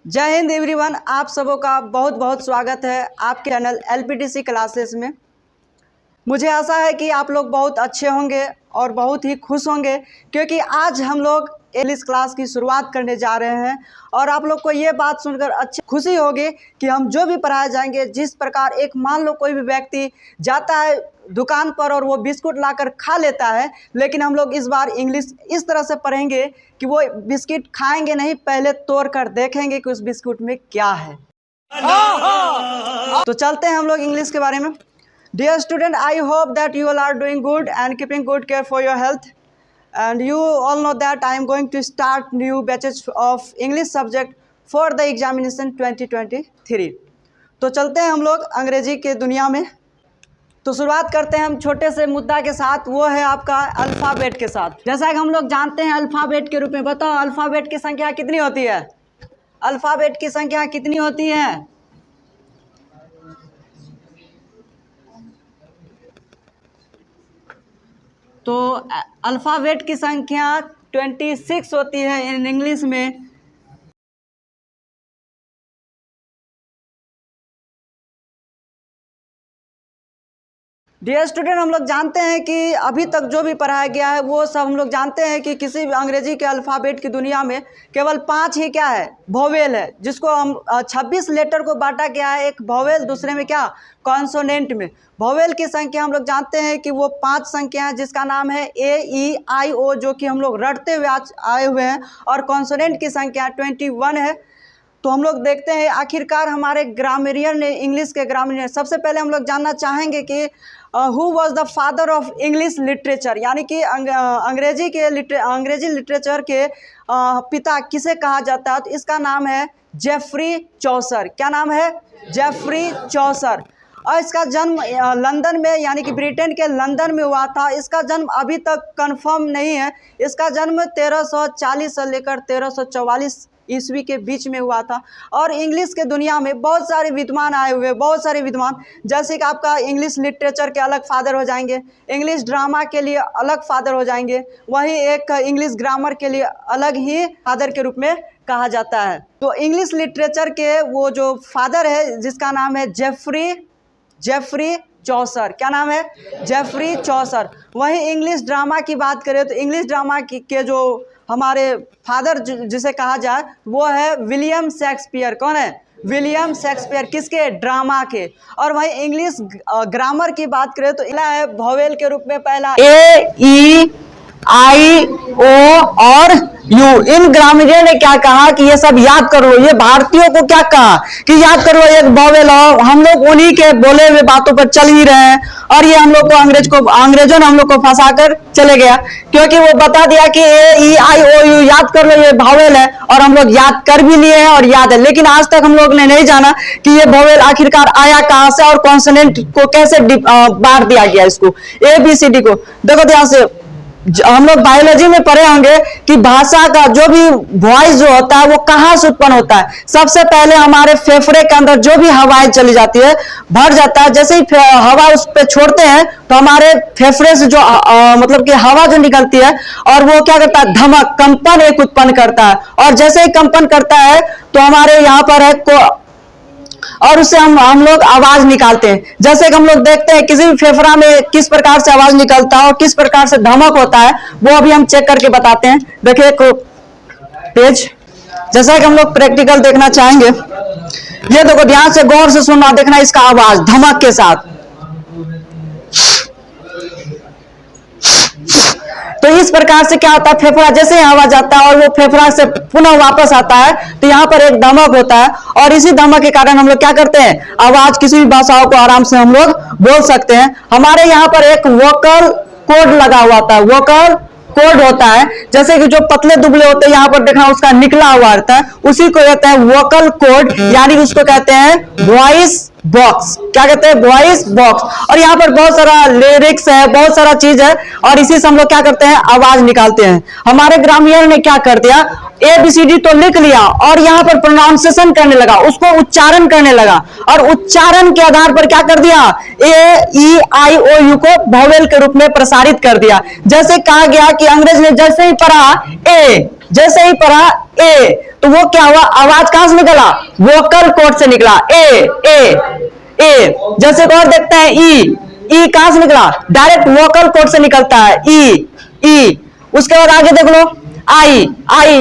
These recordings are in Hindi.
जय हिंद एवरीवन, आप सबों का बहुत बहुत स्वागत है आपके चैनल एलपीटीसी क्लासेस में। मुझे आशा है कि आप लोग बहुत अच्छे होंगे और बहुत ही खुश होंगे, क्योंकि आज हम लोग इंग्लिश क्लास की शुरुआत करने जा रहे हैं। और आप लोग को ये बात सुनकर अच्छी खुशी होगी कि हम जो भी पढ़ाए जाएंगे, जिस प्रकार एक मान लो कोई भी व्यक्ति जाता है दुकान पर और वो बिस्कुट लाकर खा लेता है, लेकिन हम लोग इस बार इंग्लिश इस तरह से पढ़ेंगे कि वो बिस्किट खाएंगे नहीं, पहले तोड़ कर देखेंगे कि उस बिस्कुट में क्या है। तो चलते हैं हम लोग इंग्लिश के बारे में। Dear student, I hope that you all are doing good and keeping good care for your health. And you all know that I am going to start new batches of English subject for the examination 2023. तो चलते हैं हम लोग अंग्रेजी के दुनिया में। तो शुरुआत करते हैं हम छोटे से मुद्दा के साथ, वो है आपका अल्फ़ाबेट के साथ। जैसा कि हम लोग जानते हैं अल्फ़ाबेट के रूप में, बताओ अल्फ़ाबेट की संख्या कितनी होती है? अल्फ़ाबेट की संख्या कितनी होती है? तो अल्फ़ाबेट की संख्या 26 होती है इन इंग्लिश में। डियर स्टूडेंट, हम लोग जानते हैं कि अभी तक जो भी पढ़ाया गया है वो सब हम लोग जानते हैं कि किसी भी अंग्रेजी के अल्फ़ाबेट की दुनिया में केवल 5 ही क्या है, वोवेल है, जिसको हम 26 लेटर को बांटा गया है, एक वोवेल, दूसरे में क्या, कॉन्सोनेंट में। वोवेल की संख्या हम लोग जानते हैं कि वो 5 संख्या है, जिसका नाम है AEIO, जो कि हम लोग रटते हुए आए हुए हैं, और कॉन्सोनेंट की संख्या 21 है। तो हम लोग देखते हैं आखिरकार हमारे ग्रामरियन ने, इंग्लिश के ग्रामरियन, सबसे पहले हम लोग जानना चाहेंगे कि who was the father of English literature, यानी कि अंग्रेजी लिटरेचर के पिता किसे कहा जाता है? तो इसका नाम है जेफरी चौसर। क्या नाम है? Geoffrey Chaucer. और इसका जन्म लंदन में, यानी कि ब्रिटेन के लंदन में हुआ था। इसका जन्म अभी तक कंफर्म नहीं है। इसका जन्म 1340 से लेकर 1344 ईस्वी के बीच में हुआ था। और इंग्लिश के दुनिया में बहुत सारे विद्वान आए हुए, बहुत सारे विद्वान, जैसे कि आपका इंग्लिश लिटरेचर के अलग फादर हो जाएंगे, इंग्लिश ड्रामा के लिए अलग फादर हो जाएंगे, वहीं एक इंग्लिश ग्रामर के लिए अलग ही फादर के रूप में कहा जाता है। तो इंग्लिश लिटरेचर के वो जो फादर है, जिसका नाम है जेफरी चौसर। क्या नाम है? Geoffrey Chaucer. वहीं इंग्लिश ड्रामा की बात करें तो इंग्लिश ड्रामा के जो हमारे फादर जिसे कहा जाए वो है विलियम शेक्सपियर। कौन है? William Shakespeare. किसके? ड्रामा के। और वहीं इंग्लिश ग्रामर की बात करें तो इला है वोवेल के रूप में पहला AEIO और U। इन ग्रामरियन ने क्या कहा कि ये सब याद करो। ये भारतीयों को क्या कहा कि याद करो एक वोवेल, और हम लोग उन्हीं के बोले हुए बातों पर चल ही रहे हैं। और ये हम लोग को अंग्रेजों ने हम लोग को फंसा कर चले गया, क्योंकि वो बता दिया कि AEIOU याद कर लो, ये वोवेल है, और हम लोग याद कर भी लिए हैं और याद है। लेकिन आज तक हम लोग ने नहीं जाना कि ये वोवेल आखिरकार आया कहां से और कॉन्सोनेंट को कैसे बांट दिया गया, इसको ABCD को। देखो ध्यान से, हम लोग बायोलॉजी में पढ़े होंगे कि भाषा का जो भी वॉइस जो होता है वो कहाँ से उत्पन्न होता है। सबसे पहले हमारे फेफड़े के अंदर जो भी हवाएं चली जाती है, भर जाता है, जैसे ही हवा उस पे छोड़ते हैं तो हमारे फेफड़े से जो मतलब कि हवा जो निकलती है, और वो क्या करता है, धमक, कंपन एक उत्पन्न करता है। और जैसे ही कंपन करता है तो हमारे यहाँ पर है और उससे हम लोग आवाज निकालते हैं। जैसे कि हम लोग देखते हैं किसी भी फेफड़ा में किस प्रकार से आवाज निकलता है और किस प्रकार से धमक होता है, वो अभी हम चेक करके बताते हैं। देखिए एक पेज, जैसा कि हम लोग प्रैक्टिकल देखना चाहेंगे, ये देखो, ध्यान से गौर से सुनना, देखना इसका आवाज धमक के साथ। तो इस प्रकार से क्या होता है, फेफड़ा जैसे ही हवा जाता है और वो फेफड़ा से पुनः वापस आता है तो यहाँ पर एक धमक होता है, और इसी धमक के कारण हम लोग क्या करते हैं, आवाज किसी भी भाषाओं को आराम से हम लोग बोल सकते हैं। हमारे यहाँ पर एक वोकल कोड लगा हुआ था, वोकल कोड होता है, जैसे कि जो पतले दुबले होते हैं यहाँ पर देखना उसका निकला हुआ रहता है, उसी को कहते हैं वोकल कोड, यानी उसको कहते हैं वॉइस बॉक्स। क्या कहते हैं? Voice box. और यहाँ पर बहुत सारा लिरिक्स है, बहुत सारा चीज है, और इसी से हम लोग क्या करते हैं, आवाज निकालते हैं। हमारे ग्रामीण ने क्या कर दिया, ABCD तो लिख लिया और यहाँ पर प्रोनाउंसिएशन करने लगा, उसको उच्चारण करने लगा, और उच्चारण के आधार पर क्या कर दिया, AEIOU को वोवेल के रूप में प्रसारित कर दिया। जैसे कहा गया कि अंग्रेज ने जैसे ही पढ़ा ए तो वो क्या हुआ, आवाज कहां से निकला, वोकल कॉर्ड से निकला, ए। जैसे और देखते हैं ई कहां से निकला, डायरेक्ट वोकल कॉर्ड से निकलता है, ई। उसके बाद आगे देख लो आई,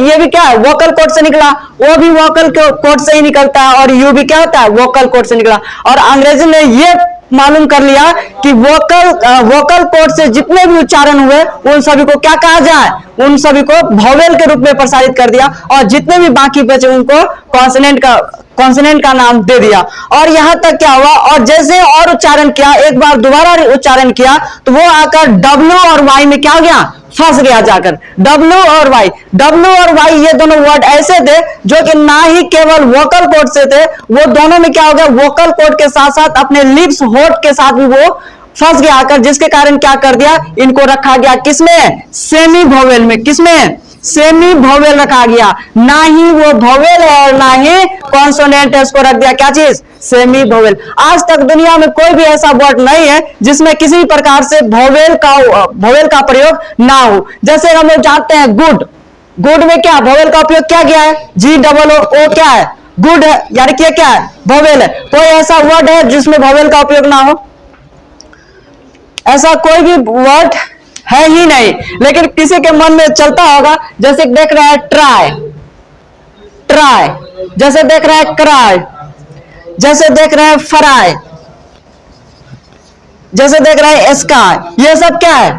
ये भी क्या है, वोकल कॉर्ड से निकला, वो भी वोकल कॉर्ड से ही निकलता है, और यू भी क्या होता है, वोकल कॉर्ड से निकला। और अंग्रेजी ने ये मालूम कर लिया कि वोकल कॉर्ड से जितने भी उच्चारण हुए उन सभी को क्या कहा जाए, उन सभी को वोवेल के रूप में प्रसारित कर दिया, और जितने भी बाकी बचे उनको कॉन्सोनेंट का नाम दे दिया। और यहां तक क्या हुआ, और जैसे और उच्चारण किया, एक बार दोबारा उच्चारण किया, तो वो आकर डब्ल्यू और वाई में क्या हो गया, फंस गया जाकर। डब्ल्यू और वाई ये दोनों वर्ड ऐसे थे जो कि ना ही केवल वोकल कॉर्ड से थे, वो दोनों में क्या हो गया, वोकल कॉर्ड के साथ साथ अपने लिप्स होठ के साथ भी वो फंस गया आकर, जिसके कारण क्या कर दिया, इनको रखा गया किसमें, सेमी वोवेल में। किसमें, सेमी वोवेल रखा गया, ना ही वो वोवेल है और ना ही कॉन्सोनेंट है, उसको रख दिया क्या चीज, सेमी वोवेल। आज तक दुनिया में कोई भी ऐसा वर्ड नहीं है जिसमें किसी भी प्रकार से वोवेल का प्रयोग ना हो। जैसे हम लोग जानते हैं गुड में क्या वोवेल का उपयोग क्या गया है, GOO क्या है, गुड है, यानी कि क्या है, वोवेल है। कोई ऐसा वर्ड है जिसमें वोवेल का उपयोग ना हो, ऐसा कोई भी वर्ड है ही नहीं। लेकिन किसी के मन में चलता होगा, जैसे देख रहा है ट्राई, जैसे देख रहा है क्राई, जैसे देख रहे हैं फ्राई, जैसे देख रहे हैं स्काई, ये सब क्या है,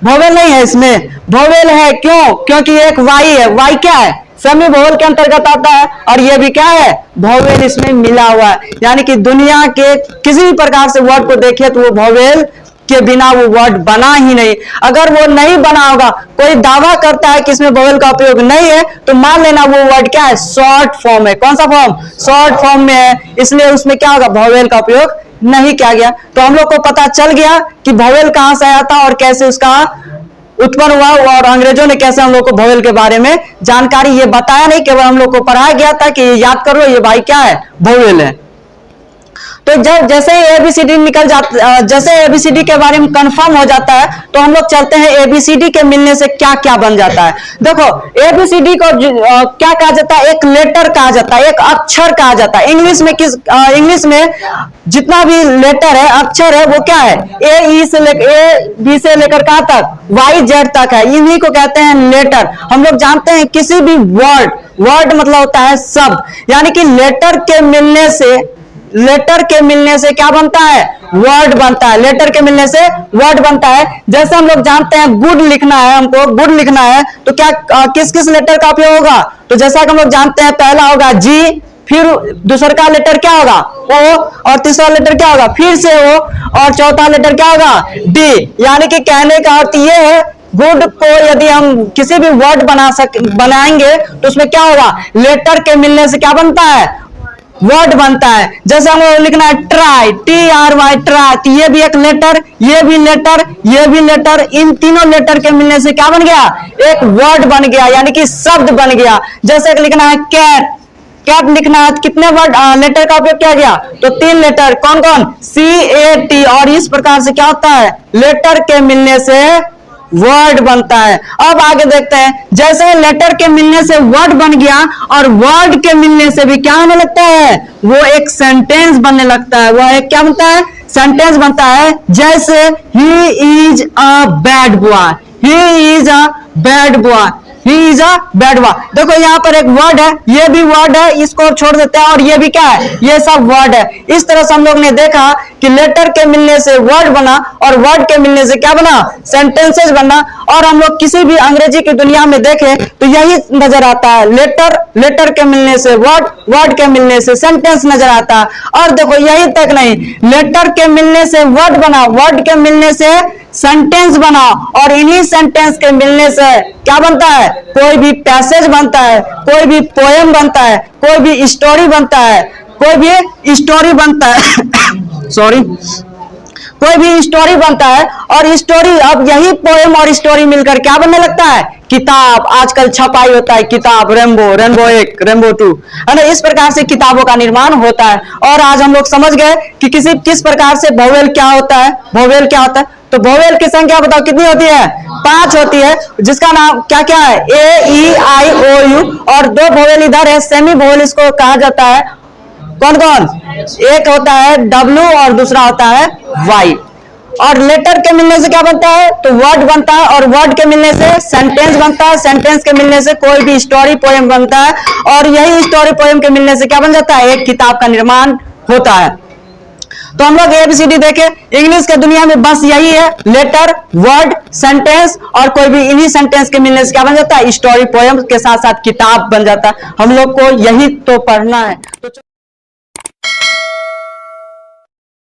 वोवेल नहीं है, इसमें वोवेल है। क्यों, क्योंकि एक वाई है, वाई क्या है, सेमी वोवेल के अंतर्गत आता है, और ये भी क्या है, वोवेल इसमें मिला हुआ है। यानी कि दुनिया के किसी भी प्रकार से वर्ड को देखिए तो वो वोवेल के बिना वो वर्ड बना ही नहीं। अगर वो नहीं बना होगा, कोई दावा करता है कि इसमें वोवेल का उपयोग नहीं है, तो मान लेना वो वर्ड क्या है, शॉर्ट फॉर्म है। कौन सा फॉर्म, शॉर्ट फॉर्म में है, इसलिए उसमें क्या होगा, वोवेल का उपयोग नहीं किया गया। तो हम लोग को पता चल गया कि वोवेल कहां से आया था और कैसे उसका उत्पन्न हुआ, और अंग्रेजों ने कैसे हम लोग को वोवेल के बारे में जानकारी ये बताया नहीं, केवल हम लोग को पढ़ाया गया था कि याद कर लो ये भाई क्या है, वोवेल है। तो जब जैसे एबीसीडी निकल जाता, जैसे एबीसीडी के बारे में कंफर्म हो जाता है, तो हम लोग चलते हैं एबीसीडी के मिलने से क्या क्या बन जाता है। देखो एबीसीडी को क्या कहा जाता है, एक लेटर कहा जाता है, एक अक्षर कहा जाता है। इंग्लिश में जितना भी लेटर है, अक्षर है, वो क्या है, ए बी से लेकर कहां तक, YZ तक है, इन्हीं को कहते हैं लेटर। हम लोग जानते हैं किसी भी वर्ड मतलब होता है शब्द, यानी कि लेटर के मिलने से क्या बनता है, वर्ड बनता है। लेटर के मिलने से वर्ड बनता है। जैसे हम लोग जानते हैं गुड लिखना है, हमको गुड लिखना है, तो क्या किस किस लेटर का उपयोग होगा, तो जैसा कि हम लोग जानते हैं पहला होगा G, फिर दूसरा का लेटर क्या होगा, O, और तीसरा लेटर क्या होगा, फिर से O, और चौथा लेटर क्या होगा, D। यानी कि कहने का अर्थ ये है, गुड को यदि हम किसी भी वर्ड बनाएंगे तो उसमें क्या होगा, लेटर के मिलने से क्या बनता है, वर्ड बनता है। जैसे हम लिखना है ट्राई, TRY ट्राई, तो ये भी एक लेटर, ये भी लेटर, ये भी लेटर, इन तीनों लेटर के मिलने से क्या बन गया, एक वर्ड बन गया, यानी कि शब्द बन गया। जैसे लिखना है कैट लिखना है, कितने वर्ड लेटर का उपयोग किया गया, तो 3 लेटर, कौन कौन, CAT। और इस प्रकार से क्या होता है, लेटर के मिलने से वर्ड बनता है। अब आगे देखते हैं, जैसे लेटर के मिलने से वर्ड बन गया, और वर्ड के मिलने से भी क्या होने लगता है, वो एक सेंटेंस बनने लगता है। वह एक क्या बनता है, सेंटेंस बनता है। जैसे he is a bad boy, he is a bad boy, he is a bad boy. देखो यहाँ पर एक वर्ड है, ये भी वर्ड है, इसको छोड़ देते हैं, और ये भी क्या है, ये सब वर्ड है। इस तरह से हम लोग ने देखा कि लेटर के मिलने से वर्ड बना, और वर्ड के मिलने से क्या बना, सेंटेंसेस बना। और हम लोग किसी भी अंग्रेजी की दुनिया में देखें तो यही नजर आता है, लेटर के मिलने से वर्ड के मिलने से सेंटेंस नजर आता है। और देखो यही तक नहीं, लेटर के मिलने से वर्ड बना, वर्ड के मिलने से सेंटेंस बना, और इन्हीं सेंटेंस के मिलने से क्या बनता है, कोई भी पैसेज बनता है, कोई भी पोएम बनता है, कोई भी स्टोरी बनता है, कोई भी स्टोरी बनता है सॉरी कोई भी स्टोरी बनता है, और स्टोरी अब यही पोएम और स्टोरी मिलकर क्या बनने लगता है, किताब। आजकल छपाई होता है किताब, रेनबो 1, रेनबो 2, है ना। इस प्रकार से किताबों का निर्माण होता है। और आज हम लोग समझ गए कि किस प्रकार से वोवेल क्या होता है, वोवेल क्या होता है। तो वोवेल की संख्या बताओ कितनी होती है, 5 होती है, जिसका नाम क्या क्या है, ए ई आई ओ यू, और 2 वोवेल इधर है, सेमी वोवेल इसको कहा जाता है। कौन कौन, एक होता है W और दूसरा होता है Y। और लेटर के मिलने से क्या बनता है, तो वर्ड बनता है, और वर्ड के मिलने से सेंटेंस बनता है, सेंटेंस के मिलने से कोई भी स्टोरी पोएम बनता है, और यही स्टोरी पोएम के मिलने से क्या बन जाता है, एक किताब का निर्माण होता है। तो हम लोग ABCD देखे, इंग्लिश के दुनिया में बस यही है, लेटर, वर्ड, सेंटेंस, और कोई भी इन्हीं सेंटेंस के मिलने से क्या बन जाता है, स्टोरी पोएम के साथ साथ किताब बन जाता है। हम लोग को यही तो पढ़ना है। तो